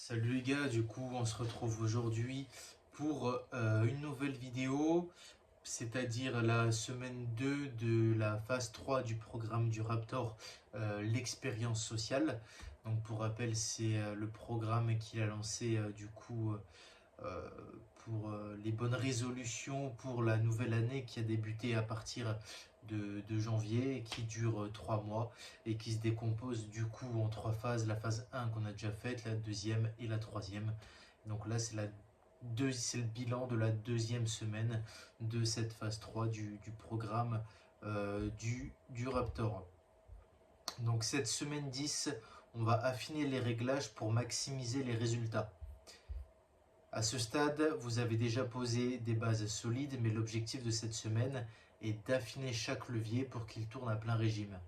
Salut les gars, du coup on se retrouve aujourd'hui pour une nouvelle vidéo, c'est-à-dire la semaine 2 de la phase 3 du programme du Raptor, l'expérience sociale. Donc pour rappel, c'est le programme qu'il a lancé euh, pour les bonnes résolutions pour la nouvelle année qui a débuté à partir de janvier, qui dure 3 mois et qui se décompose du coup en 3 phases. La phase 1 qu'on a déjà faite, la deuxième et la troisième. Donc là c'est le bilan de la deuxième semaine de cette phase 3 du programme du Raptor. Donc cette semaine 10, on va affiner les réglages pour maximiser les résultats. À ce stade, vous avez déjà posé des bases solides, mais l'objectif de cette semaine est d'affiner chaque levier pour qu'il tourne à plein régime.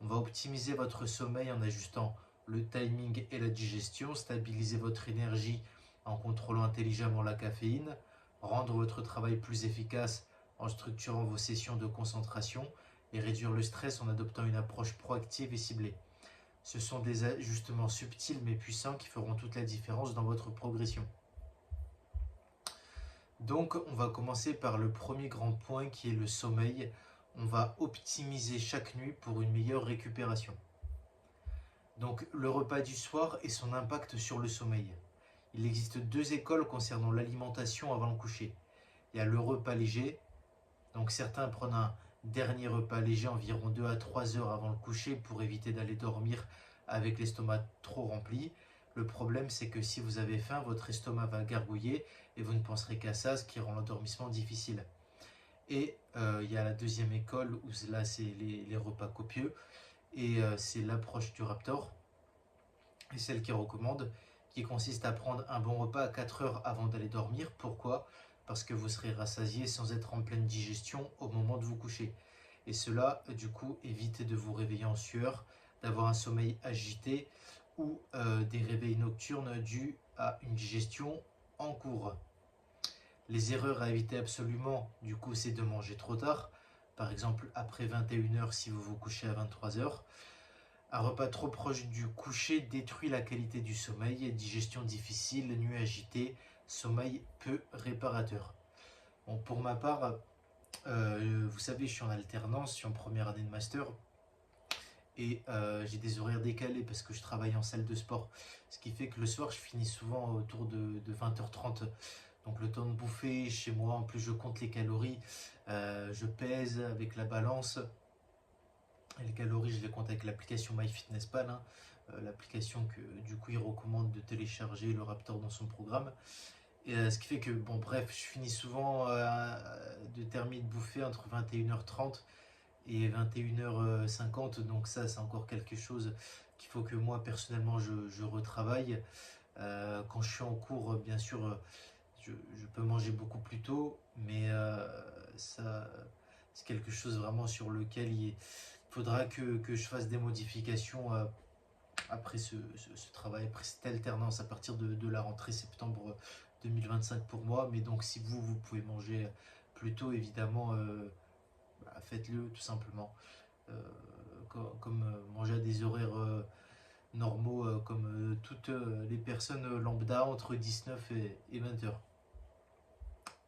On va optimiser votre sommeil en ajustant le timing et la digestion, stabiliser votre énergie en contrôlant intelligemment la caféine, rendre votre travail plus efficace en structurant vos sessions de concentration et réduire le stress en adoptant une approche proactive et ciblée. Ce sont des ajustements subtils mais puissants qui feront toute la différence dans votre progression. Donc on va commencer par le premier grand point qui est le sommeil. On va optimiser chaque nuit pour une meilleure récupération. Donc le repas du soir et son impact sur le sommeil. Il existe deux écoles concernant l'alimentation avant le coucher. Il y a le repas léger, donc certains prennent un dernier repas léger environ 2 à 3 heures avant le coucher pour éviter d'aller dormir avec l'estomac trop rempli. Le problème c'est que si vous avez faim, votre estomac va gargouiller et vous ne penserez qu'à ça, ce qui rend l'endormissement difficile. Et il y a la deuxième école où là c'est les repas copieux et c'est l'approche du Raptor et celle qui recommande, qui consiste à prendre un bon repas à 4 heures avant d'aller dormir. Pourquoi? Parce que vous serez rassasié sans être en pleine digestion au moment de vous coucher. Et cela, du coup, évite de vous réveiller en sueur, d'avoir un sommeil agité ou des réveils nocturnes dus à une digestion en cours. Les erreurs à éviter absolument, du coup, c'est de manger trop tard. Par exemple, après 21 heures si vous vous couchez à 23 heures. Un repas trop proche du coucher détruit la qualité du sommeil, digestion difficile, nuit agitée, sommeil peu réparateur. Bon, pour ma part, vous savez, je suis en alternance, je suis en première année de master et j'ai des horaires décalés parce que je travaille en salle de sport. Ce qui fait que le soir, je finis souvent autour de 20h30. Donc le temps de bouffer chez moi, en plus je compte les calories, je pèse avec la balance. Et les calories, je les compte avec l'application MyFitnessPal, hein, l'application que du coup il recommande de télécharger le Raptor dans son programme. Et ce qui fait que, bon, bref, je finis souvent de terminer de bouffer entre 21h30 et 21h50. Donc, ça, c'est encore quelque chose qu'il faut que moi, personnellement, je retravaille. Quand je suis en cours, bien sûr, je peux manger beaucoup plus tôt, mais ça, c'est quelque chose vraiment sur lequel il faudra que je fasse des modifications après ce travail, après cette alternance à partir de la rentrée septembre 2025 pour moi. Mais donc si vous pouvez manger plus tôt, évidemment, faites-le tout simplement. Euh, comme manger à des horaires normaux, comme toutes les personnes lambda entre 19 et 20 heures.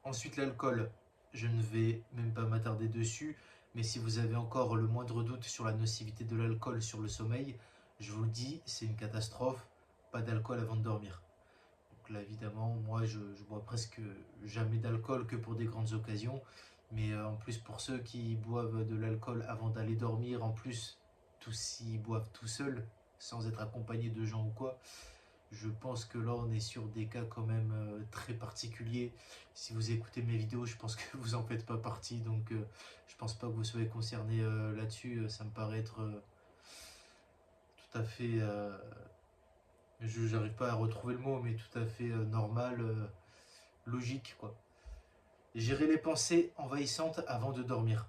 Ensuite, l'alcool, je ne vais même pas m'attarder dessus, mais si vous avez encore le moindre doute sur la nocivité de l'alcool sur le sommeil, je vous le dis, c'est une catastrophe, pas d'alcool avant de dormir. Donc là, évidemment, moi, je bois presque jamais d'alcool que pour des grandes occasions, mais en plus, pour ceux qui boivent de l'alcool avant d'aller dormir, en plus, tous s'y boivent tout seuls, sans être accompagnés de gens ou quoi, je pense que là, on est sur des cas quand même très particuliers. Si vous écoutez mes vidéos, je pense que vous en faites pas partie, donc je pense pas que vous soyez concerné là-dessus. Ça me paraît être tout à fait, je n'arrive pas à retrouver le mot, mais tout à fait normal, logique, quoi. Gérer les pensées envahissantes avant de dormir.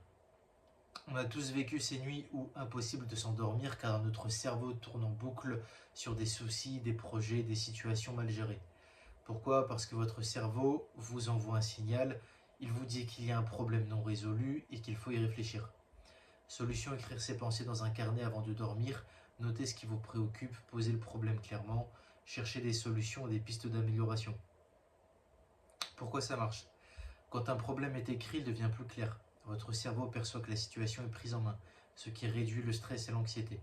On a tous vécu ces nuits où impossible de s'endormir car notre cerveau tourne en boucle sur des soucis, des projets, des situations mal gérées. Pourquoi? Parce que votre cerveau vous envoie un signal, il vous dit qu'il y a un problème non résolu et qu'il faut y réfléchir. Solution, écrire ses pensées dans un carnet avant de dormir, noter ce qui vous préoccupe, poser le problème clairement. chercher des solutions et des pistes d'amélioration. Pourquoi ça marche? Quand un problème est écrit, il devient plus clair. Votre cerveau perçoit que la situation est prise en main, ce qui réduit le stress et l'anxiété.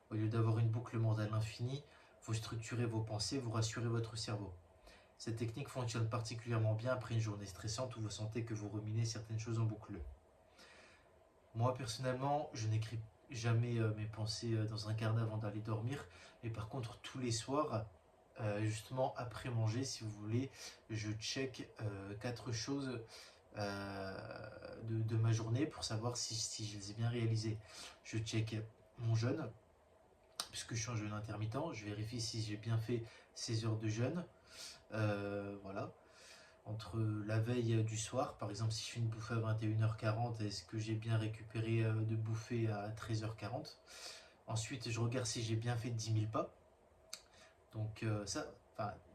Au lieu d'avoir une boucle mentale infinie, vous structurez vos pensées, vous rassurez votre cerveau. Cette technique fonctionne particulièrement bien après une journée stressante où vous sentez que vous ruminez certaines choses en boucle. Moi, personnellement, je n'écris jamais mes pensées dans un carnet avant d'aller dormir, mais par contre, tous les soirs, justement après manger, si vous voulez, je check 4 choses de ma journée pour savoir si je les ai bien réalisées. Je check mon jeûne, puisque je suis en jeûne intermittent, je vérifie si j'ai bien fait 16 heures de jeûne. Voilà. Entre la veille du soir, par exemple, si je fais une bouffée à 21h40, est-ce que j'ai bien récupéré de bouffer à 13h40? Ensuite, je regarde si j'ai bien fait 10 000 pas. Donc,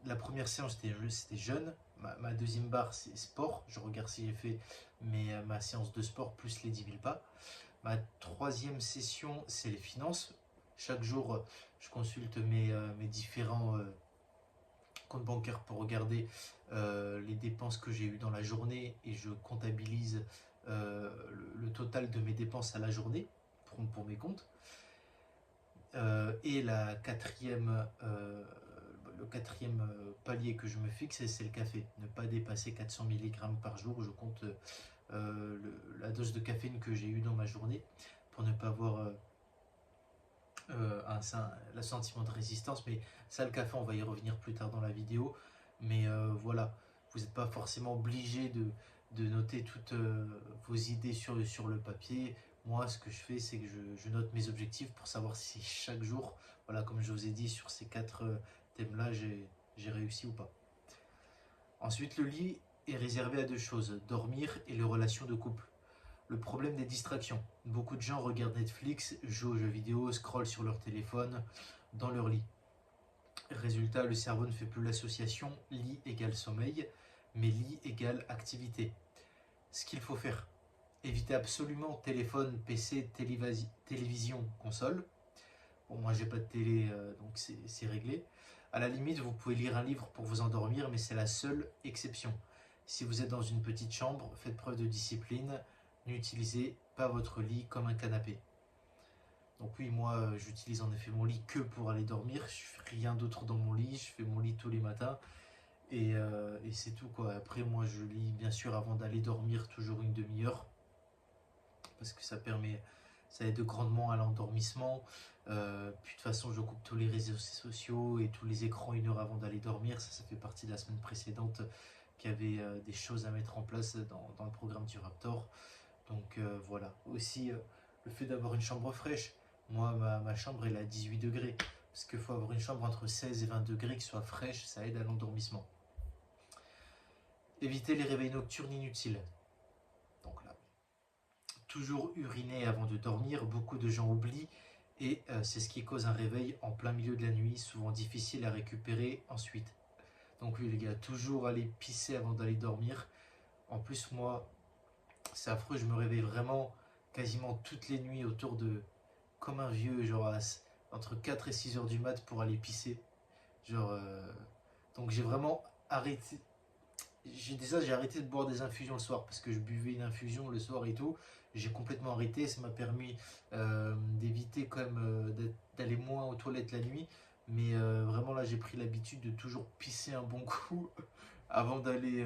la première séance, c'était jeûne. Ma deuxième barre, c'est sport. Je regarde si j'ai fait ma séance de sport plus les 10 000 pas. Ma troisième session, c'est les finances. Chaque jour, je consulte mes différents comptes bancaires pour regarder les dépenses que j'ai eues dans la journée et je comptabilise le total de mes dépenses à la journée pour mes comptes. Et le quatrième palier que je me fixe, c'est le café. Ne pas dépasser 400 mg par jour. Je compte la dose de caféine que j'ai eue dans ma journée pour ne pas avoir le sentiment de résistance. Mais ça, le café, on va y revenir plus tard dans la vidéo. Mais voilà, vous n'êtes pas forcément obligé de noter toutes vos idées sur le papier. Moi, ce que je fais, c'est que je note mes objectifs pour savoir si chaque jour, voilà, comme je vous ai dit, sur ces 4 thèmes-là, j'ai réussi ou pas. Ensuite, le lit est réservé à 2 choses, dormir et les relations de couple. Le problème des distractions. Beaucoup de gens regardent Netflix, jouent aux jeux vidéo, scrollent sur leur téléphone dans leur lit. Résultat, le cerveau ne fait plus l'association lit égale sommeil, mais lit égale activité. Ce qu'il faut faire, évitez absolument téléphone, PC, télévision, console. Bon, moi j'ai pas de télé, donc c'est réglé. À la limite, vous pouvez lire un livre pour vous endormir, mais c'est la seule exception. Si vous êtes dans une petite chambre, faites preuve de discipline. N'utilisez pas votre lit comme un canapé. Donc oui, moi j'utilise en effet mon lit que pour aller dormir. Je fais rien d'autre dans mon lit. Je fais mon lit tous les matins. Et c'est tout quoi. Après, moi je lis bien sûr avant d'aller dormir toujours une demi-heure. Parce que ça aide grandement à l'endormissement. Puis de toute façon, je coupe tous les réseaux sociaux et tous les écrans 1 heure avant d'aller dormir. Ça fait partie de la semaine précédente qu'il y avait des choses à mettre en place dans le programme du Raptor. Donc voilà. Aussi, le fait d'avoir une chambre fraîche. Moi, ma chambre, elle est à 18 degrés. Parce qu'il faut avoir une chambre entre 16 et 20 degrés qui soit fraîche. Ça aide à l'endormissement. Évitez les réveils nocturnes inutiles. Donc là, toujours uriner avant de dormir. Beaucoup de gens oublient. Et c'est ce qui cause un réveil en plein milieu de la nuit, souvent difficile à récupérer ensuite. Donc oui les gars, toujours aller pisser avant d'aller dormir. En plus moi, c'est affreux, je me réveille vraiment quasiment toutes les nuits comme un vieux, genre entre 4 et 6 heures du mat pour aller pisser. Genre, donc j'ai vraiment arrêté. J'ai arrêté de boire des infusions le soir parce que je buvais une infusion le soir et tout. J'ai complètement arrêté. Ça m'a permis d'éviter quand même d'aller moins aux toilettes la nuit. Mais vraiment là, j'ai pris l'habitude de toujours pisser un bon coup avant d'aller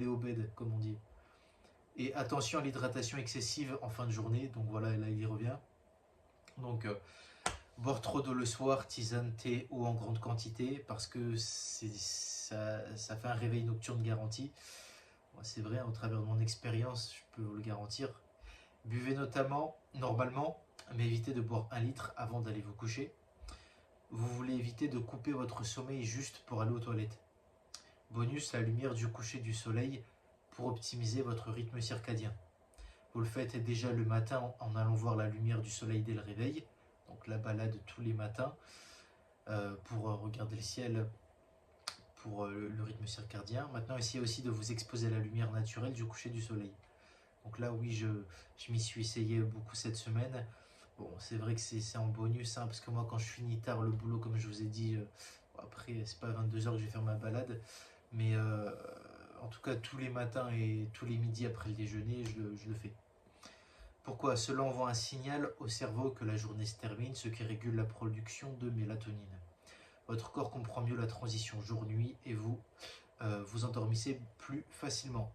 au bed, comme on dit. Et attention à l'hydratation excessive en fin de journée. Donc voilà, là il y revient. Donc boire trop d'eau le soir, tisane, thé, eau en grande quantité, parce que ça fait un réveil nocturne garanti. Moi, c'est vrai, au travers de mon expérience, je peux vous le garantir. Buvez normalement, mais évitez de boire 1 litre avant d'aller vous coucher. Vous voulez éviter de couper votre sommeil juste pour aller aux toilettes. Bonus, la lumière du coucher du soleil pour optimiser votre rythme circadien. Vous le faites déjà le matin en allant voir la lumière du soleil dès le réveil. Donc la balade tous les matins pour regarder le ciel, pour le rythme circadien. Maintenant, essayez aussi de vous exposer à la lumière naturelle du coucher du soleil. Donc là, oui, je m'y suis essayé beaucoup cette semaine. Bon, c'est vrai que c'est en bonus, hein, parce que moi, quand je finis tard le boulot, comme je vous ai dit, après, c'est pas à 22 heures que je vais faire ma balade, mais en tout cas, tous les matins et tous les midis après le déjeuner, je le fais. Pourquoi? Cela envoie un signal au cerveau que la journée se termine, ce qui régule la production de mélatonine. Votre corps comprend mieux la transition jour-nuit et vous vous endormissez plus facilement.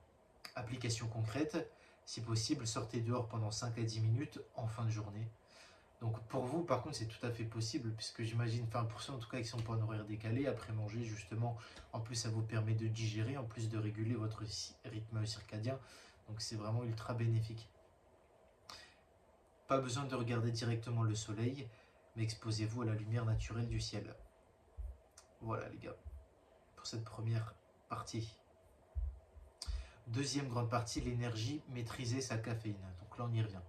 Application concrète, si possible, sortez dehors pendant 5 à 10 minutes en fin de journée. Donc pour vous, par contre, c'est tout à fait possible, puisque j'imagine, enfin pour ceux en tout cas qui sont pas en horaire décalé, après manger justement, en plus ça vous permet de digérer, en plus de réguler votre rythme circadien, donc c'est vraiment ultra bénéfique. Pas besoin de regarder directement le soleil, mais exposez-vous à la lumière naturelle du ciel. Voilà les gars, pour cette première partie. Deuxième grande partie, l'énergie, maîtriser sa caféine. Donc là on y revient.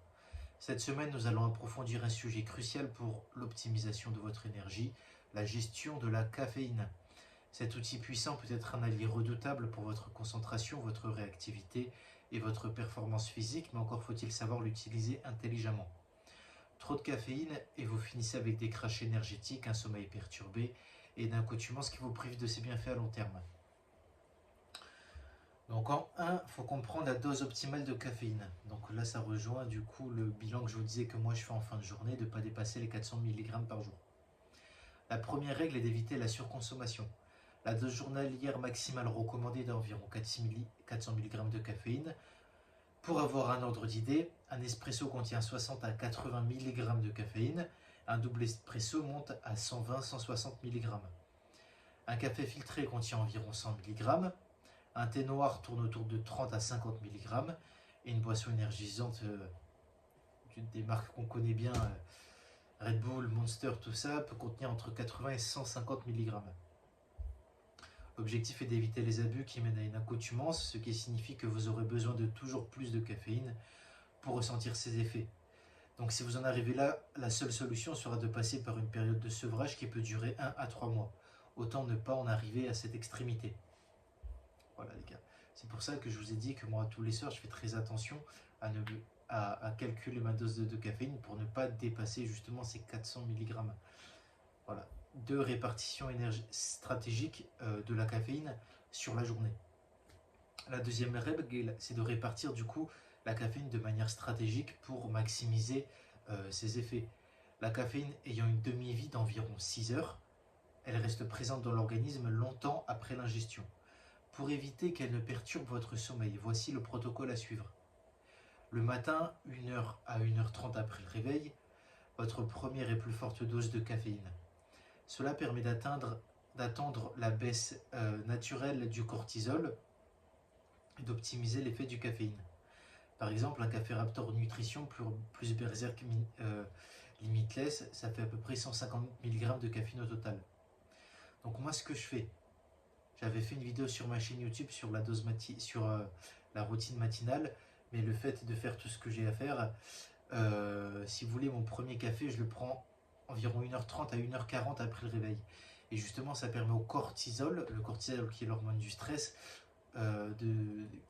Cette semaine, nous allons approfondir un sujet crucial pour l'optimisation de votre énergie, la gestion de la caféine. Cet outil puissant peut être un allié redoutable pour votre concentration, votre réactivité et votre performance physique, mais encore faut-il savoir l'utiliser intelligemment. Trop de caféine et vous finissez avec des crashs énergétiques, un sommeil perturbé et une accoutumance qui vous prive de ses bienfaits à long terme. Donc en 1, il faut comprendre la dose optimale de caféine. Donc là, ça rejoint du coup le bilan que je vous disais que moi je fais en fin de journée, de ne pas dépasser les 400 mg par jour. La première règle est d'éviter la surconsommation. La dose journalière maximale recommandée d'environ 400 mg de caféine. Pour avoir un ordre d'idée, un espresso contient 60 à 80 mg de caféine, un double espresso monte à 120-160 mg. Un café filtré contient environ 100 mg. Un thé noir tourne autour de 30 à 50 mg et une boisson énergisante des marques qu'on connaît bien, Red Bull, Monster, tout ça, peut contenir entre 80 et 150 mg. L'objectif est d'éviter les abus qui mènent à une accoutumance, ce qui signifie que vous aurez besoin de toujours plus de caféine pour ressentir ses effets. Donc si vous en arrivez là, la seule solution sera de passer par une période de sevrage qui peut durer 1 à 3 mois. Autant ne pas en arriver à cette extrémité. Voilà les gars, c'est pour ça que je vous ai dit que moi tous les soirs je fais très attention à calculer ma dose de caféine pour ne pas dépasser justement ces 400 mg. Voilà, de répartition stratégique de la caféine sur la journée. La deuxième règle, c'est de répartir du coup la caféine de manière stratégique pour maximiser ses effets. La caféine ayant une demi-vie d'environ 6 heures, elle reste présente dans l'organisme longtemps après l'ingestion. Pour éviter qu'elle ne perturbe votre sommeil, voici le protocole à suivre. Le matin, 1h à 1h30 après le réveil, votre première et plus forte dose de caféine. Cela permet d'attendre la baisse naturelle du cortisol et d'optimiser l'effet du caféine. Par exemple, un café Raptor Nutrition plus Berserk Limitless, ça fait à peu près 150 mg de caféine au total. Donc moi, ce que je fais, j'avais fait une vidéo sur ma chaîne YouTube sur la routine matinale, mais le fait de faire tout ce que j'ai à faire, si vous voulez, mon premier café, je le prends environ 1h30 à 1h40 après le réveil. Et justement, ça permet au cortisol, le cortisol qui est l'hormone du stress,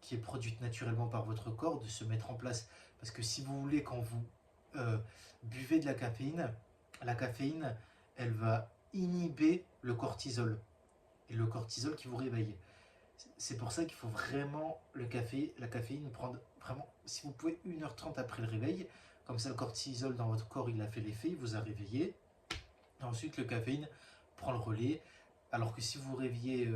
qui est produite naturellement par votre corps, de se mettre en place. Parce que si vous voulez, quand vous buvez de la caféine, elle va inhiber le cortisol. Et le cortisol qui vous réveille. C'est pour ça qu'il faut vraiment la caféine, prendre vraiment, si vous pouvez, 1h30 après le réveil. Comme ça, le cortisol dans votre corps, il a fait l'effet, il vous a réveillé. Et ensuite, le caféine prend le relais. Alors que si vous réveillez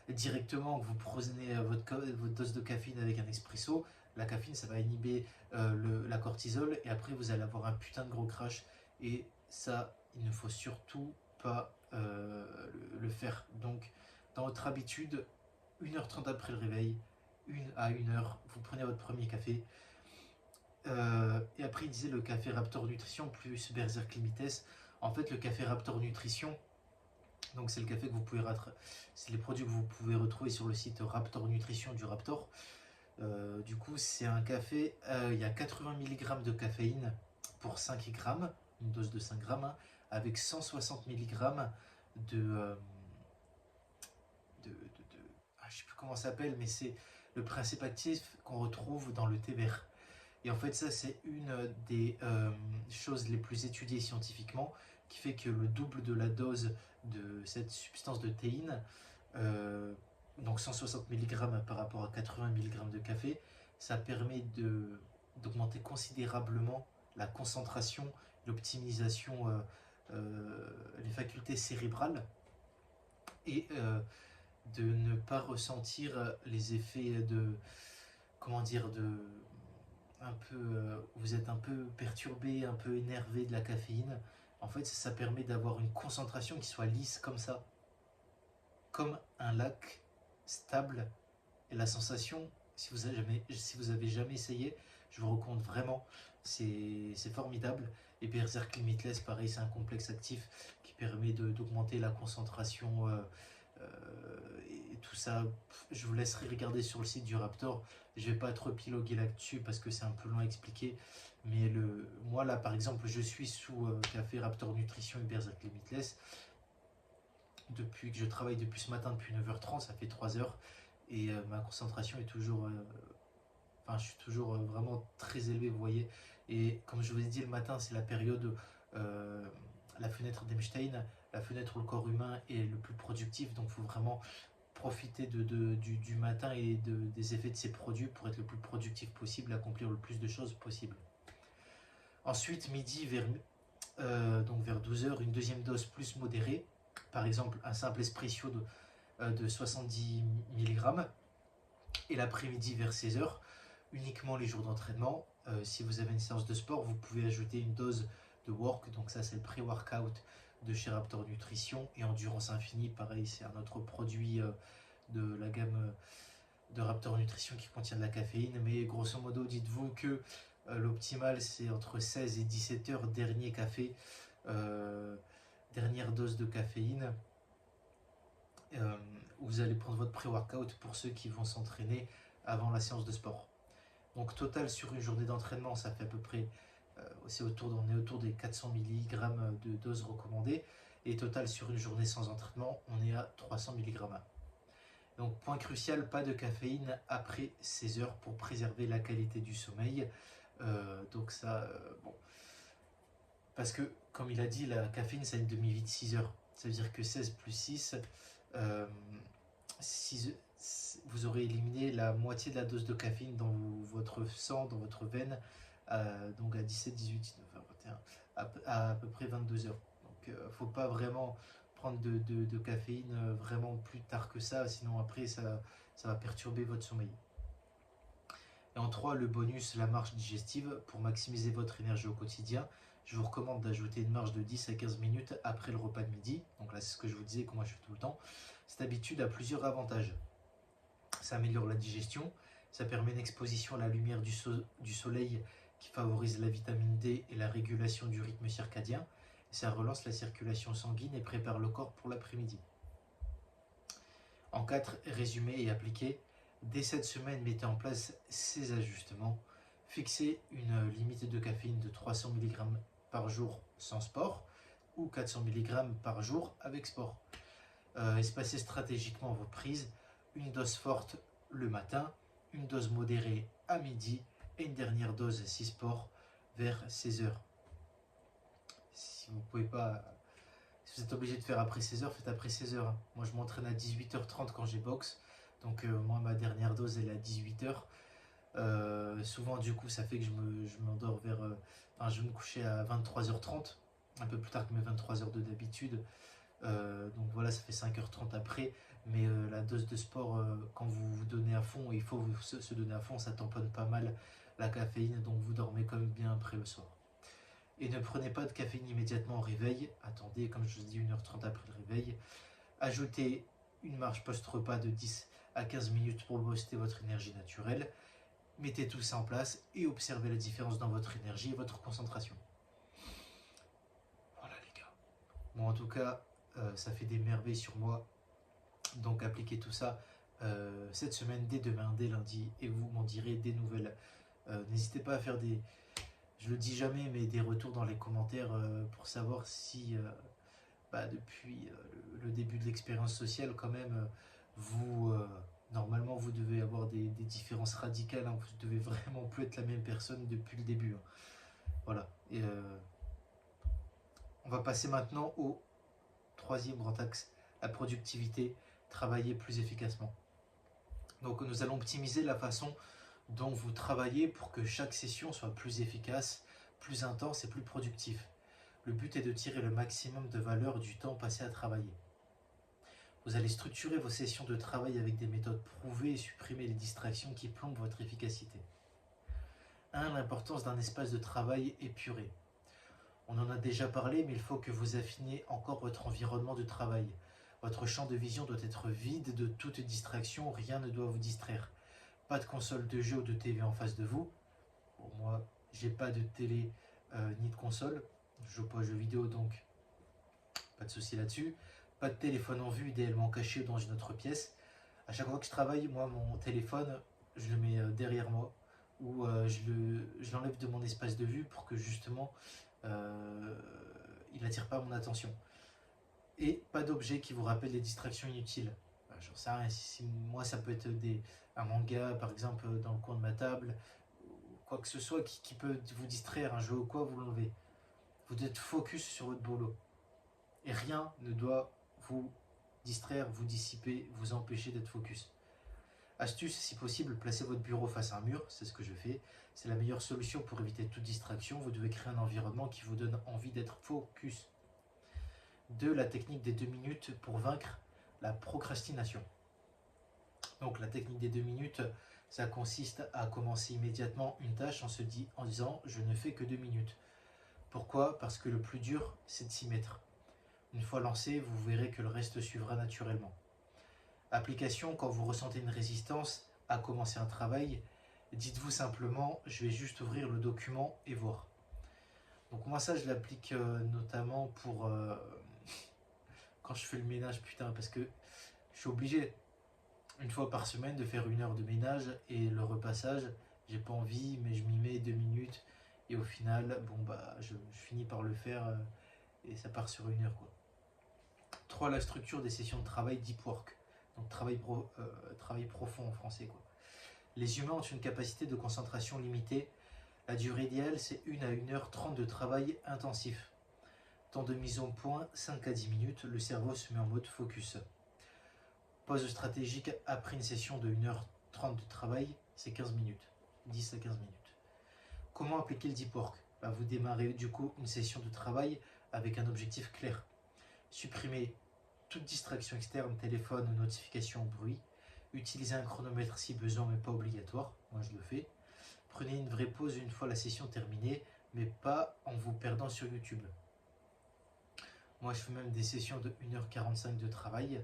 directement, que vous prenez votre dose de caféine avec un espresso, la caféine, ça va inhiber la cortisol. Et après, vous allez avoir un putain de gros crash. Et ça, il ne faut surtout pas le faire. Donc, dans votre habitude, 1h30 après le réveil, 1 à 1h, vous prenez votre premier café. Et après, il disait le café Raptor Nutrition plus Berserk Limitless. En fait, le café Raptor Nutrition, donc c'est le café que vous pouvez c'est les produits que vous pouvez retrouver sur le site Raptor Nutrition du Raptor. Du coup, c'est un café, il y a 80 mg de caféine pour 5 grammes, une dose de 5 grammes, hein, avec 160 mg je sais plus comment ça s'appelle, mais c'est le principe actif qu'on retrouve dans le thé vert. Et en fait, ça, c'est une des choses les plus étudiées scientifiquement, qui fait que le double de la dose de cette substance de théine, donc 160 mg par rapport à 80 mg de café, ça permet d'augmenter considérablement la concentration, l'optimisation, les facultés cérébrales, et de ne pas ressentir les effets de, comment dire, un peu, vous êtes un peu perturbé, un peu énervé de la caféine. En fait, ça permet d'avoir une concentration qui soit lisse comme ça, comme un lac stable. Et la sensation, si vous avez jamais essayé, je vous recommande vraiment, c'est formidable. Et Berserk Limitless, pareil, c'est un complexe actif qui permet d'augmenter la concentration, et tout ça. Je vous laisserai regarder sur le site du Raptor. Je vais pas trop épiloguer là-dessus parce que c'est un peu long à expliquer. Mais moi là, par exemple, je suis sous café Raptor Nutrition et Berserk Limitless. Depuis que je travaille depuis ce matin, depuis 9h30, ça fait 3 heures. Et ma concentration est toujours... enfin, je suis toujours vraiment très élevé, vous voyez. Et comme je vous ai dit, le matin, c'est la période, la fenêtre d'Einstein, la fenêtre où le corps humain est le plus productif. Donc, il faut vraiment profiter du matin et des effets de ces produits pour être le plus productif possible, accomplir le plus de choses possible. Ensuite, midi, donc vers 12h, une deuxième dose plus modérée. Par exemple, un simple espresso de 70 mg. Et l'après-midi, vers 16h, uniquement les jours d'entraînement. Si vous avez une séance de sport, vous pouvez ajouter une dose de work. Donc ça, c'est le pré-workout de chez Raptor Nutrition. Et Endurance Infinie, pareil, c'est un autre produit de la gamme de Raptor Nutrition qui contient de la caféine. Mais grosso modo, dites-vous que l'optimal, c'est entre 16 et 17 heures, dernier café, dernière dose de caféine. Vous allez prendre votre pré-workout pour ceux qui vont s'entraîner avant la séance de sport. Donc total sur une journée d'entraînement, ça fait à peu près, on est autour des 400 mg de dose recommandée. Et total sur une journée sans entraînement, on est à 300 mg. Donc point crucial, pas de caféine après 16 heures pour préserver la qualité du sommeil. Donc ça, bon. Parce que, comme il a dit, la caféine, ça a une demi-vie de 6 heures. Ça veut dire que 16 plus 6, vous aurez éliminé la moitié de la dose de caféine dans votre sang, dans votre veine, donc à 17, 18, 19, 20, 21, à peu près 22 heures. Donc il ne faut pas vraiment prendre de caféine vraiment plus tard que ça, sinon après ça va perturber votre sommeil. Et en 3, le bonus, la marche digestive. Pour maximiser votre énergie au quotidien, je vous recommande d'ajouter une marche de 10 à 15 minutes après le repas de midi. Donc là, c'est ce que je vous disais, que moi je fais tout le temps. Cette habitude a plusieurs avantages. Ça améliore la digestion, ça permet une exposition à la lumière du soleil qui favorise la vitamine D et la régulation du rythme circadien. Et ça relance la circulation sanguine et prépare le corps pour l'après-midi. En 4, résumer et appliquer. Dès cette semaine, mettez en place ces ajustements. Fixez une limite de caféine de 300 mg par jour sans sport ou 400 mg par jour avec sport. Espacez stratégiquement vos prises. Une dose forte le matin, une dose modérée à midi et une dernière dose si sport vers 16 heures. Si vous pouvez pas, si vous êtes obligé de faire après 16 heures, faites après 16 heures. Moi je m'entraîne à 18h30 quand j'ai boxe, donc moi ma dernière dose elle est à 18h. Souvent du coup ça fait que je m'endors vers, je vais me coucher à 23h30, un peu plus tard que mes 23 heures de d'habitude. Donc voilà, ça fait 5h30 après. Mais la dose de sport, quand vous vous donnez à fond, il faut se donner à fond, ça tamponne pas mal la caféine, donc vous dormez quand même bien après le soir. Et ne prenez pas de caféine immédiatement au réveil, attendez, comme je vous dis, 1h30 après le réveil. Ajoutez une marche post-repas de 10 à 15 minutes pour booster votre énergie naturelle. Mettez tout ça en place et observez la différence dans votre énergie et votre concentration. Voilà les gars. Bon, en tout cas, ça fait des merveilles sur moi. Donc appliquez tout ça cette semaine, dès demain, dès lundi, et vous m'en direz des nouvelles. N'hésitez pas à faire je le dis jamais, mais des retours dans les commentaires pour savoir si depuis le début de l'expérience sociale, quand même, normalement vous devez avoir des différences radicales, hein. Vous devez vraiment plus être la même personne depuis le début, hein. Voilà. Et On va passer maintenant au troisième grand axe, la productivité, travailler plus efficacement. Donc nous allons optimiser la façon dont vous travaillez pour que chaque session soit plus efficace, plus intense et plus productive. Le but est de tirer le maximum de valeur du temps passé à travailler. Vous allez structurer vos sessions de travail avec des méthodes prouvées et supprimer les distractions qui plombent votre efficacité. 1. L'importance d'un espace de travail épuré. On en a déjà parlé, mais il faut que vous affiniez encore votre environnement de travail. Votre champ de vision doit être vide de toute distraction, rien ne doit vous distraire. Pas de console de jeu ou de TV en face de vous. Bon, moi, j'ai pas de télé ni de console. Je joue pas aux jeux vidéo, donc pas de souci là-dessus. Pas de téléphone en vue, idéalement caché dans une autre pièce. À chaque fois que je travaille, moi, mon téléphone, je le mets derrière moi ou je l'enlève de mon espace de vue pour que justement il n'attire pas mon attention. Et pas d'objet qui vous rappelle des distractions inutiles. J'en sais rien, si moi ça peut être un manga par exemple dans le coin de ma table, quoi que ce soit qui peut vous distraire, un jeu ou quoi, vous l'enlevez. Vous devez être focus sur votre boulot. Et rien ne doit vous distraire, vous dissiper, vous empêcher d'être focus. Astuce, si possible, placez votre bureau face à un mur, c'est ce que je fais. C'est la meilleure solution pour éviter toute distraction. Vous devez créer un environnement qui vous donne envie d'être focus. 2. La technique des 2 minutes pour vaincre la procrastination. Donc la technique des 2 minutes, ça consiste à commencer immédiatement une tâche en disant je ne fais que 2 minutes. Pourquoi? Parce que le plus dur, c'est de s'y mettre. Une fois lancé, vous verrez que le reste suivra naturellement. Application, quand vous ressentez une résistance à commencer un travail, dites-vous simplement je vais juste ouvrir le document et voir. Donc moi ça je l'applique notamment pour quand je fais le ménage, putain, parce que je suis obligé une fois par semaine de faire 1 heure de ménage et le repassage, j'ai pas envie mais je m'y mets 2 minutes et au final bon bah je finis par le faire et ça part sur 1 heure quoi. 3. La structure des sessions de travail deep work, donc travail profond en français quoi. Les humains ont une capacité de concentration limitée. La durée idéale c'est 1 à 1h30 de travail intensif. Temps de mise au point 5 à 10 minutes, le cerveau se met en mode focus. Pause stratégique après une session de 1h30 de travail, c'est 15 minutes, 10 à 15 minutes. Comment appliquer le deep work? Vous démarrez du coup une session de travail avec un objectif clair. Supprimez toute distraction externe, téléphone ou notification, bruit. Utilisez un chronomètre si besoin mais pas obligatoire, moi je le fais. Prenez une vraie pause une fois la session terminée, mais pas en vous perdant sur YouTube. Moi je fais même des sessions de 1h45 de travail,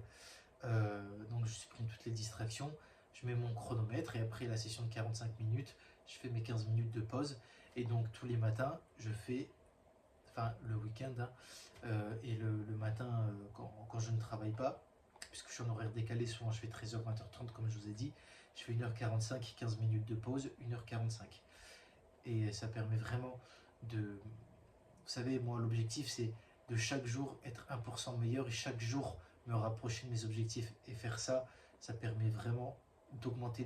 donc je supprime toutes les distractions, je mets mon chronomètre et après la session de 45 minutes, je fais mes 15 minutes de pause. Et donc tous les matins, je fais, enfin le week-end et le matin quand je ne travaille pas, puisque je suis en horaire décalé, souvent je fais 13h, 20h30 comme je vous ai dit, je fais 1h45, 15 minutes de pause, 1h45. Et ça permet vraiment de... Vous savez, moi l'objectif c'est de chaque jour être 1% meilleur et chaque jour me rapprocher de mes objectifs. Et faire ça, ça permet vraiment d'augmenter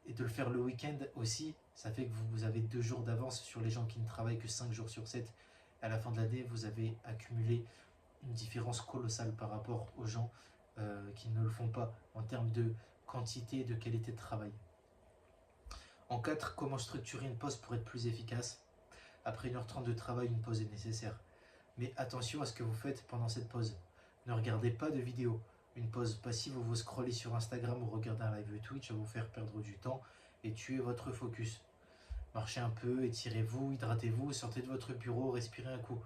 et de le faire le week-end aussi. Ça fait que vous avez 2 jours d'avance sur les gens qui ne travaillent que 5 jours sur 7. À la fin de l'année, vous avez accumulé une différence colossale par rapport aux gens qui ne le font pas en termes de quantité et de qualité de travail. En 4, comment structurer une pause pour être plus efficace? Après 1h30 de travail, une pause est nécessaire. Mais attention à ce que vous faites pendant cette pause. Ne regardez pas de vidéos. Une pause passive où vous scrollez sur Instagram ou regardez un live Twitch va vous faire perdre du temps et tuer votre focus. Marchez un peu, étirez-vous, hydratez-vous, sortez de votre bureau, respirez un coup.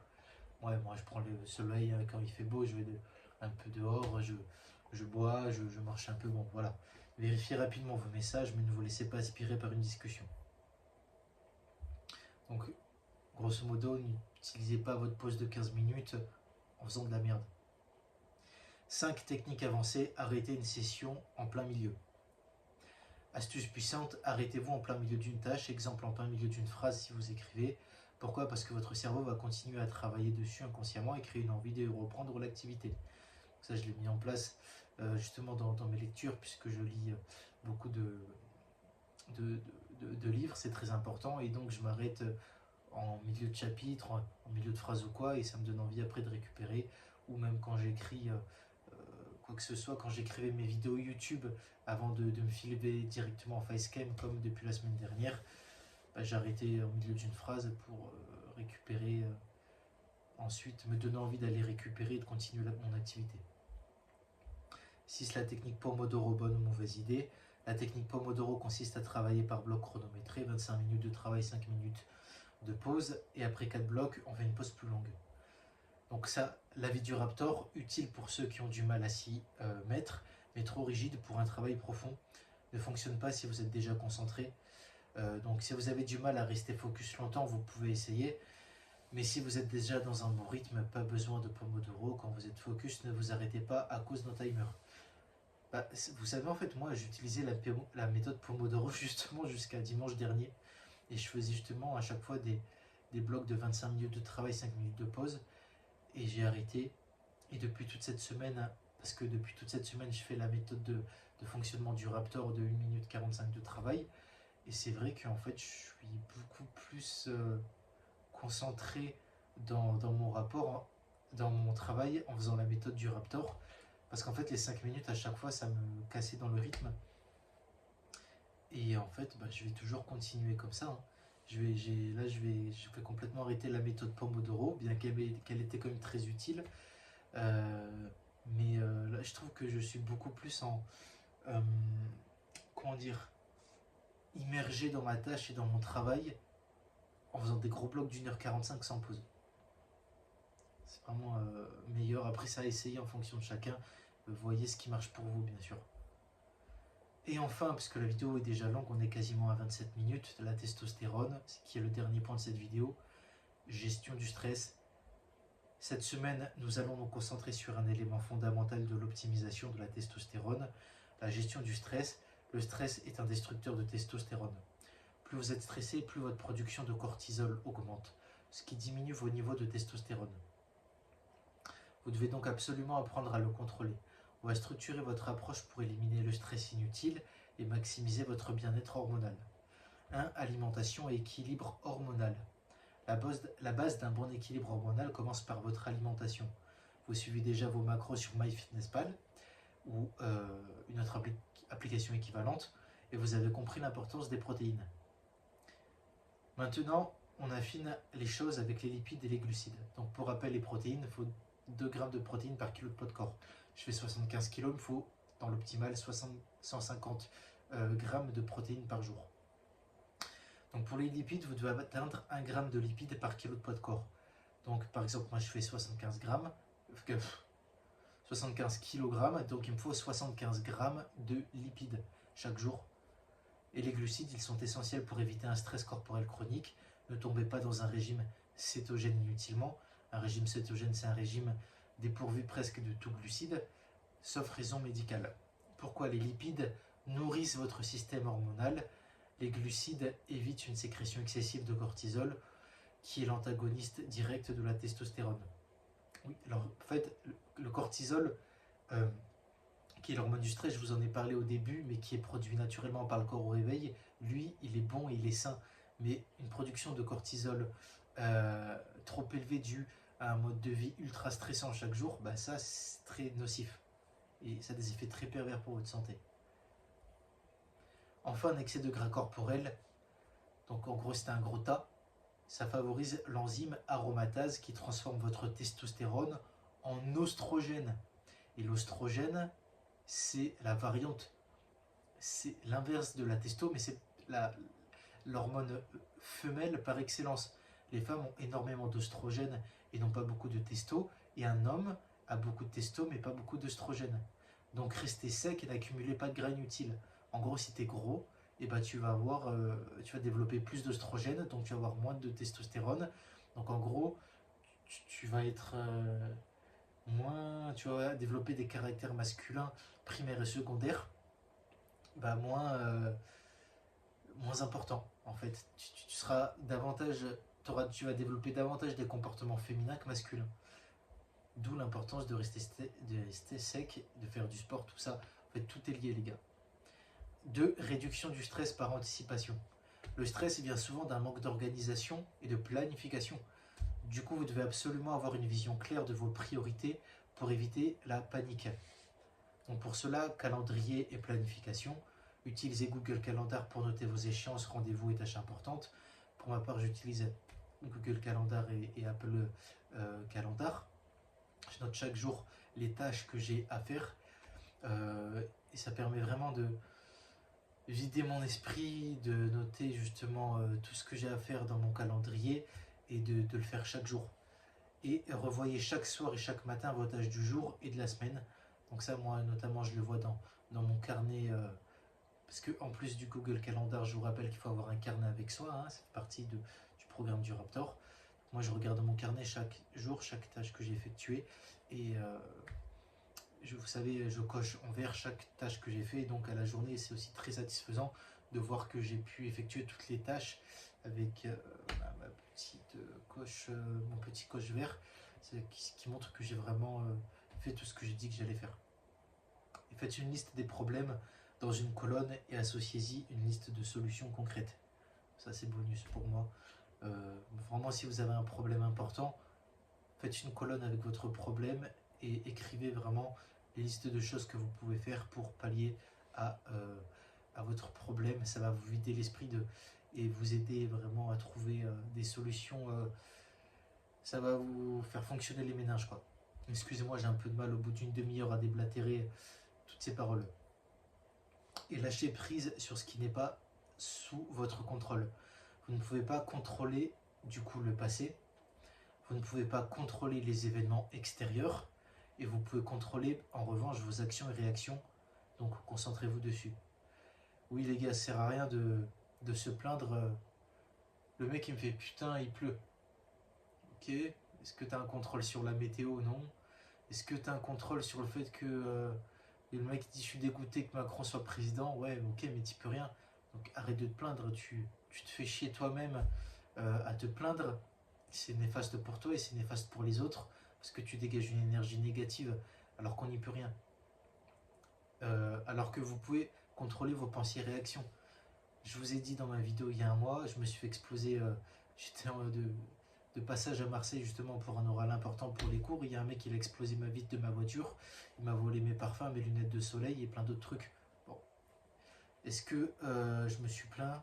Ouais, moi je prends le soleil quand il fait beau, je vais un peu dehors, je bois, je marche un peu, bon voilà. Vérifiez rapidement vos messages, mais ne vous laissez pas aspirer par une discussion. Donc, grosso modo, n'utilisez pas votre pause de 15 minutes en faisant de la merde. 5 techniques avancées, arrêtez une session en plein milieu. Astuce puissante, arrêtez-vous en plein milieu d'une tâche, exemple en plein milieu d'une phrase si vous écrivez. Pourquoi? Parce que votre cerveau va continuer à travailler dessus inconsciemment et créer une envie de reprendre l'activité. Ça, je l'ai mis en place justement dans mes lectures, puisque je lis beaucoup de livres, c'est très important, et donc je m'arrête en milieu de chapitre, en milieu de phrase ou quoi, et ça me donne envie après de récupérer, ou même quand j'écris quoi que ce soit, quand j'écrivais mes vidéos YouTube avant de me filmer directement en facecam comme depuis la semaine dernière, bah, j'ai arrêté au milieu d'une phrase pour récupérer, ensuite me donner envie d'aller récupérer et de continuer mon activité. 6. La technique Pomodoro, bonne ou mauvaise idée. La technique Pomodoro consiste à travailler par bloc chronométré, 25 minutes de travail, 5 minutes de pause, et après 4 blocs, on fait une pause plus longue. Donc ça, l'avis du Raptor, utile pour ceux qui ont du mal à s'y mettre, mais trop rigide pour un travail profond. Ne fonctionne pas si vous êtes déjà concentré. Donc si vous avez du mal à rester focus longtemps, vous pouvez essayer. Mais si vous êtes déjà dans un bon rythme, pas besoin de Pomodoro. Quand vous êtes focus, ne vous arrêtez pas à cause d'un timer. Bah, vous savez, en fait, moi, j'utilisais la méthode Pomodoro justement jusqu'à dimanche dernier. Et je faisais justement à chaque fois des blocs de 25 minutes de travail, 5 minutes de pause. Et j'ai arrêté. Et depuis toute cette semaine, parce que depuis toute cette semaine, je fais la méthode de fonctionnement du Raptor de 1 minute 45 de travail. Et c'est vrai qu'en fait, je suis beaucoup plus concentré dans mon rapport, dans mon travail, en faisant la méthode du Raptor. Parce qu'en fait, les 5 minutes, à chaque fois, ça me cassait dans le rythme. Et en fait, bah, je vais toujours continuer comme ça. Hein. Je vais complètement arrêter la méthode Pomodoro, bien qu'elle était quand même très utile. Mais là, je trouve que je suis beaucoup plus euh, comment dire, immergé dans ma tâche et dans mon travail en faisant des gros blocs d'1h45 sans pause. C'est vraiment meilleur. Après, ça à essayer en fonction de chacun. Voyez ce qui marche pour vous, bien sûr. Et enfin, puisque la vidéo est déjà longue, on est quasiment à 27 minutes, la testostérone, qui est le dernier point de cette vidéo, gestion du stress. Cette semaine, nous allons nous concentrer sur un élément fondamental de l'optimisation de la testostérone, la gestion du stress. Le stress est un destructeur de testostérone. Plus vous êtes stressé, plus votre production de cortisol augmente, ce qui diminue vos niveaux de testostérone. Vous devez donc absolument apprendre à le contrôler. On va structurer votre approche pour éliminer le stress inutile et maximiser votre bien-être hormonal. 1. Alimentation et équilibre hormonal. La base d'un bon équilibre hormonal commence par votre alimentation. Vous suivez déjà vos macros sur MyFitnessPal ou une autre application équivalente et vous avez compris l'importance des protéines. Maintenant, on affine les choses avec les lipides et les glucides. Donc pour rappel, les protéines, il faut 2 grammes de protéines par kilo de poids de corps. Je fais 75 kg, il me faut dans l'optimal 150 grammes de protéines par jour. Donc pour les lipides, vous devez atteindre 1 gramme de lipides par kilo de poids de corps. Donc par exemple, moi je fais 75 grammes, 75 kg, donc il me faut 75 grammes de lipides chaque jour. Et les glucides, ils sont essentiels pour éviter un stress corporel chronique. Ne tombez pas dans un régime cétogène inutilement. Un régime cétogène, c'est un régime dépourvu presque de tout glucide, sauf raison médicale. Pourquoi? Les lipides nourrissent votre système hormonal. Les glucides évitent une sécrétion excessive de cortisol, qui est l'antagoniste direct de la testostérone. Oui, alors en fait, le cortisol, qui est l'hormone du stress, je vous en ai parlé au début, mais qui est produit naturellement par le corps au réveil, lui, il est bon et il est sain. Mais une production de cortisol trop élevée due à un mode de vie ultra stressant chaque jour, bah ça, c'est très nocif. Et ça a des effets très pervers pour votre santé. Enfin, un excès de gras corporel, donc en gros c'est un gros tas, ça favorise l'enzyme aromatase qui transforme votre testostérone en oestrogène. Et l'oestrogène, c'est la variante, c'est l'inverse de la testo, mais c'est l'hormone femelle par excellence. Les femmes ont énormément d'oestrogène et n'ont pas beaucoup de testo, et un homme a beaucoup de testo mais pas beaucoup d'oestrogène. Donc restez sec et n'accumulez pas de gras inutiles. En gros, si tu es gros, et bah, tu vas développer plus d'oestrogène, donc tu vas avoir moins de testostérone. Donc en gros, tu vas être tu vas développer des caractères masculins primaires et secondaires, bah, moins importants en fait. Tu seras davantage, tu vas développer davantage des comportements féminins que masculins. D'où l'importance de rester sec, de faire du sport, tout ça. En fait, tout est lié, les gars. 2. Réduction du stress par anticipation. Le stress il vient souvent d'un manque d'organisation et de planification. Du coup, vous devez absolument avoir une vision claire de vos priorités pour éviter la panique. Donc pour cela, calendrier et planification. Utilisez Google Calendar pour noter vos échéances, rendez-vous et tâches importantes. Pour ma part, j'utilise Google Calendar et Apple Calendar. Je note chaque jour les tâches que j'ai à faire. Et ça permet vraiment de vider mon esprit, de noter justement tout ce que j'ai à faire dans mon calendrier et de le faire chaque jour. Et revoyez chaque soir et chaque matin vos tâches du jour et de la semaine. Donc ça, moi, notamment, je le vois dans mon carnet. Parce qu'en plus du Google Calendar, je vous rappelle qu'il faut avoir un carnet avec soi. Hein, ça fait partie du programme du Raptor. Moi, je regarde mon carnet chaque jour, chaque tâche que j'ai effectuée. Et vous savez, je coche en vert chaque tâche que j'ai fait. Et donc à la journée, c'est aussi très satisfaisant de voir que j'ai pu effectuer toutes les tâches avec ma petite coche, mon petit coche vert, qui montre que j'ai vraiment fait tout ce que j'ai dit que j'allais faire. Et faites une liste des problèmes dans une colonne et associez-y une liste de solutions concrètes. Ça, c'est bonus pour moi. Vraiment, si vous avez un problème important, faites une colonne avec votre problème et écrivez vraiment les listes de choses que vous pouvez faire pour pallier à votre problème. Ça va vous vider l'esprit et vous aider vraiment à trouver des solutions. Ça va vous faire fonctionner les méninges, quoi. Excusez-moi, j'ai un peu de mal au bout d'une demi-heure à déblatérer toutes ces paroles. Et lâchez prise sur ce qui n'est pas sous votre contrôle. Vous ne pouvez pas contrôler du coup le passé. Vous ne pouvez pas contrôler les événements extérieurs. Et vous pouvez contrôler en revanche vos actions et réactions. Donc concentrez-vous dessus. Oui les gars, ça sert à rien de se plaindre. Le mec il me fait putain il pleut. Ok, est-ce que tu as un contrôle sur la météo? Non. Est-ce que tu as un contrôle sur le fait que le mec dit je suis dégoûté que Macron soit président? Ouais, ok, mais tu peux rien. Donc arrête de te plaindre, tu te fais chier toi-même à te plaindre. C'est néfaste pour toi et c'est néfaste pour les autres parce que tu dégages une énergie négative alors qu'on n'y peut rien. Alors que vous pouvez contrôler vos pensées et réactions. Je vous ai dit dans ma vidéo il y a un mois, je me suis fait exploser. J'étais de passage à Marseille justement pour un oral important pour les cours. Il y a un mec qui a explosé ma vitre de ma voiture. Il m'a volé mes parfums, mes lunettes de soleil et plein d'autres trucs. Bon. Est-ce que je me suis plaint?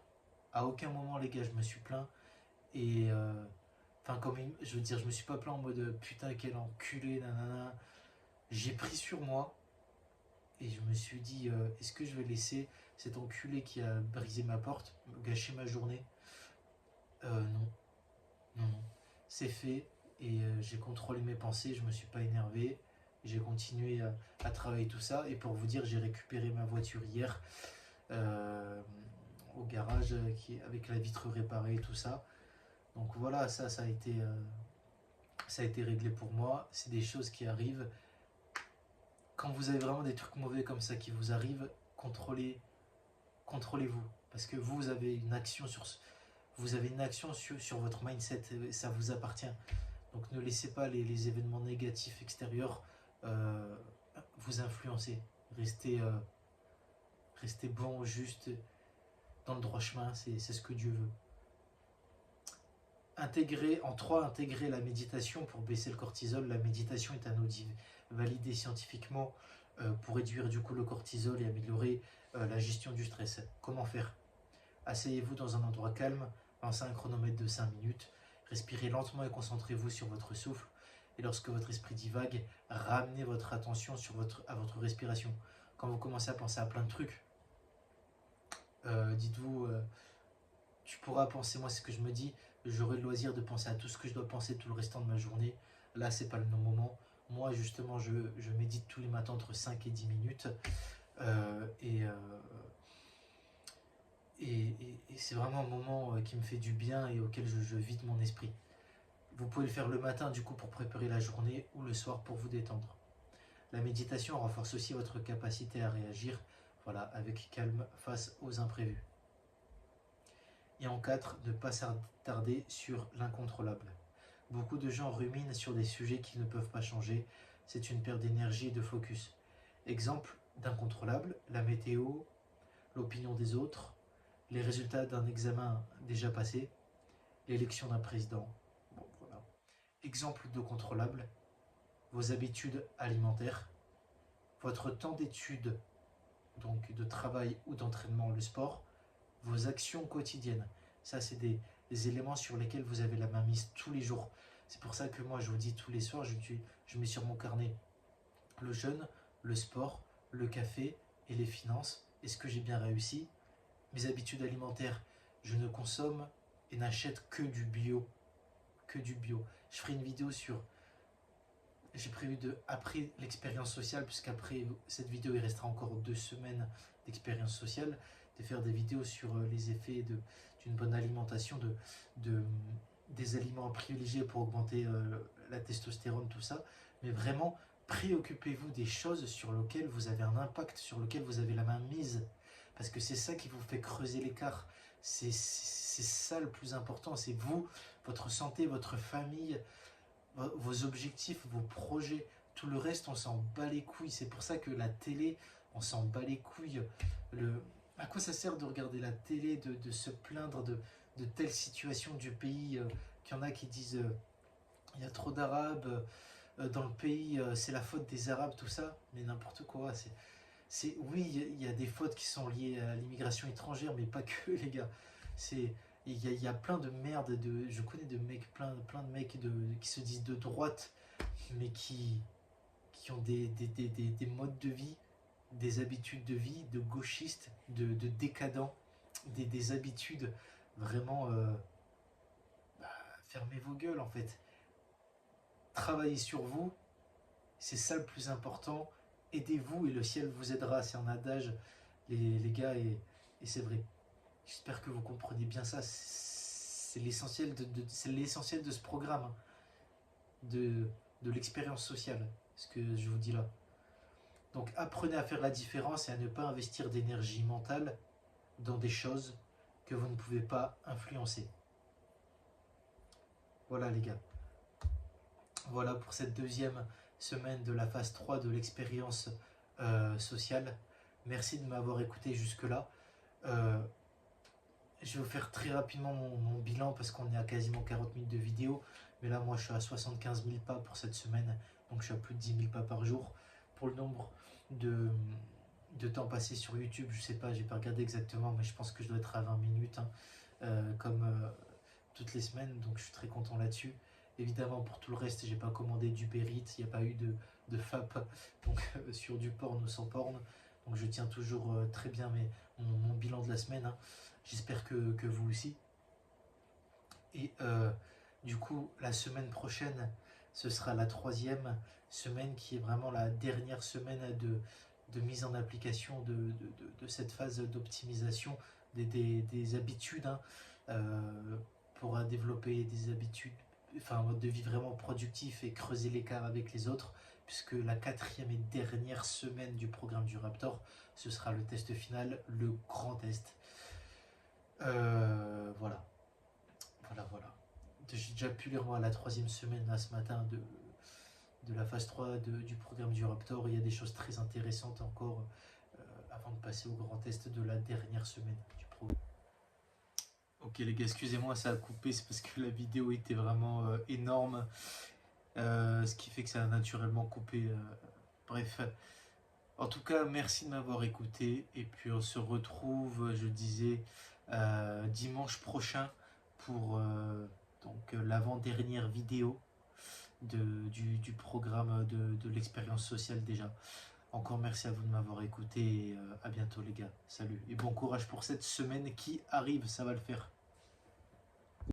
À aucun moment les gars je me suis plaint. Et comme je veux dire, je me suis pas plaint en mode putain quel enculé, nanana. J'ai pris sur moi et je me suis dit est-ce que je vais laisser cet enculé qui a brisé ma porte gâcher ma journée? Non. Non. C'est fait et j'ai contrôlé mes pensées, je me suis pas énervé, j'ai continué à travailler tout ça et pour vous dire j'ai récupéré ma voiture hier au garage avec la vitre réparée et tout ça. Donc voilà, ça a été réglé pour moi. C'est des choses qui arrivent. Quand vous avez vraiment des trucs mauvais comme ça qui vous arrivent, contrôlez-vous. Parce que vous avez une action sur votre mindset, ça vous appartient. Donc ne laissez pas les événements négatifs extérieurs vous influencer. Restez bon, juste, dans le droit chemin, c'est ce que Dieu veut. Intégrer la méditation pour baisser le cortisol. La méditation est un outil validé scientifiquement pour réduire du coup le cortisol et améliorer la gestion du stress. Comment faire? Asseyez-vous dans un endroit calme, lancez un chronomètre de 5 minutes, respirez lentement et concentrez-vous sur votre souffle. Et lorsque votre esprit divague, ramenez votre attention à votre respiration. Quand vous commencez à penser à plein de trucs, dites-vous, tu pourras penser, moi c'est ce que je me dis, j'aurai le loisir de penser à tout ce que je dois penser tout le restant de ma journée. Là, c'est pas le moment. Moi, justement, je médite tous les matins entre 5 et 10 minutes. Et c'est vraiment un moment qui me fait du bien et auquel je vide mon esprit. Vous pouvez le faire le matin du coup pour préparer la journée ou le soir pour vous détendre. La méditation renforce aussi votre capacité à réagir avec calme face aux imprévus. Et en 4, ne pas s'attarder sur l'incontrôlable. Beaucoup de gens ruminent sur des sujets qui ne peuvent pas changer. C'est une perte d'énergie et de focus. Exemple d'incontrôlable, la météo, l'opinion des autres, les résultats d'un examen déjà passé, l'élection d'un président. Bon, voilà. Exemple de contrôlable, vos habitudes alimentaires, votre temps d'étude, donc de travail ou d'entraînement, le sport, vos actions quotidiennes. Ça, c'est des éléments sur lesquels vous avez la main mise tous les jours. C'est pour ça que moi, je vous dis tous les soirs, je mets sur mon carnet le jeûne, le sport, le café et les finances. Est-ce que j'ai bien réussi? Mes habitudes alimentaires, je ne consomme et n'achète que du bio. Que du bio. Je ferai une vidéo sur... J'ai prévu après l'expérience sociale, puisqu'après cette vidéo, il restera encore 2 semaines d'expérience sociale, de faire des vidéos sur les effets d'une bonne alimentation, des aliments privilégiés pour augmenter la testostérone, tout ça. Mais vraiment, préoccupez-vous des choses sur lesquelles vous avez un impact, sur lesquelles vous avez la main mise. Parce que c'est ça qui vous fait creuser l'écart. C'est ça le plus important. C'est vous, votre santé, votre famille, vos objectifs, vos projets. Tout le reste, on s'en bat les couilles. C'est pour ça que la télé, on s'en bat les couilles. À quoi ça sert de regarder la télé, de se plaindre de telle situation du pays, qu'il y en a qui disent il y a trop d'Arabes dans le pays, c'est la faute des Arabes, tout ça. Mais n'importe quoi. Oui, il y a des fautes qui sont liées à l'immigration étrangère, mais pas que, les gars. Il y a plein de merde, je connais de mecs, plein de mecs qui se disent de droite, mais qui ont des modes de vie, des habitudes de vie, de gauchistes, de décadents, des habitudes vraiment... fermez vos gueules, en fait. Travaillez sur vous, c'est ça le plus important. Aidez-vous et le ciel vous aidera. C'est un adage, les gars, et c'est vrai. J'espère que vous comprenez bien ça. C'est l'essentiel de ce programme, hein, de l'expérience sociale, ce que je vous dis là. Donc apprenez à faire la différence et à ne pas investir d'énergie mentale dans des choses que vous ne pouvez pas influencer. Voilà les gars. Voilà pour cette deuxième semaine de la phase 3 de l'expérience sociale. Merci de m'avoir écouté jusque-là. Je vais vous faire très rapidement mon bilan parce qu'on est à quasiment 40 minutes de vidéo. Mais là, moi, je suis à 75 000 pas pour cette semaine. Donc, je suis à plus de 10 000 pas par jour. Pour le nombre de temps passé sur YouTube, je sais pas, j'ai pas regardé exactement, mais je pense que je dois être à 20 minutes, hein, comme toutes les semaines. Donc, je suis très content là-dessus. Évidemment, pour tout le reste, j'ai pas commandé d'Uber Eats, il n'y a pas eu de FAP donc, sur du porn ou sans porn. Donc, je tiens toujours très bien mon bilan de la semaine, hein. J'espère que vous aussi. Et du coup, la semaine prochaine, ce sera la 3e semaine qui est vraiment la dernière semaine de mise en application de cette phase d'optimisation des habitudes, hein, pour développer des habitudes, enfin un mode de vie vraiment productif et creuser l'écart avec les autres, puisque la 4e et dernière semaine du programme du Raptor, ce sera le test final, le grand test. Voilà. J'ai déjà pu lire moi la 3e semaine là ce matin de la phase 3 du programme du Raptor. Il y a des choses très intéressantes encore avant de passer au grand test de la dernière semaine du programme. Ok les gars, excusez-moi, ça a coupé, c'est parce que la vidéo était vraiment énorme, ce qui fait que ça a naturellement coupé. Bref. En tout cas, merci de m'avoir écouté. Et puis on se retrouve, je disais, dimanche prochain pour donc l'avant-dernière vidéo du programme de l'expérience sociale déjà. Encore merci à vous de m'avoir écouté et à bientôt les gars. Salut et bon courage pour cette semaine qui arrive, ça va le faire.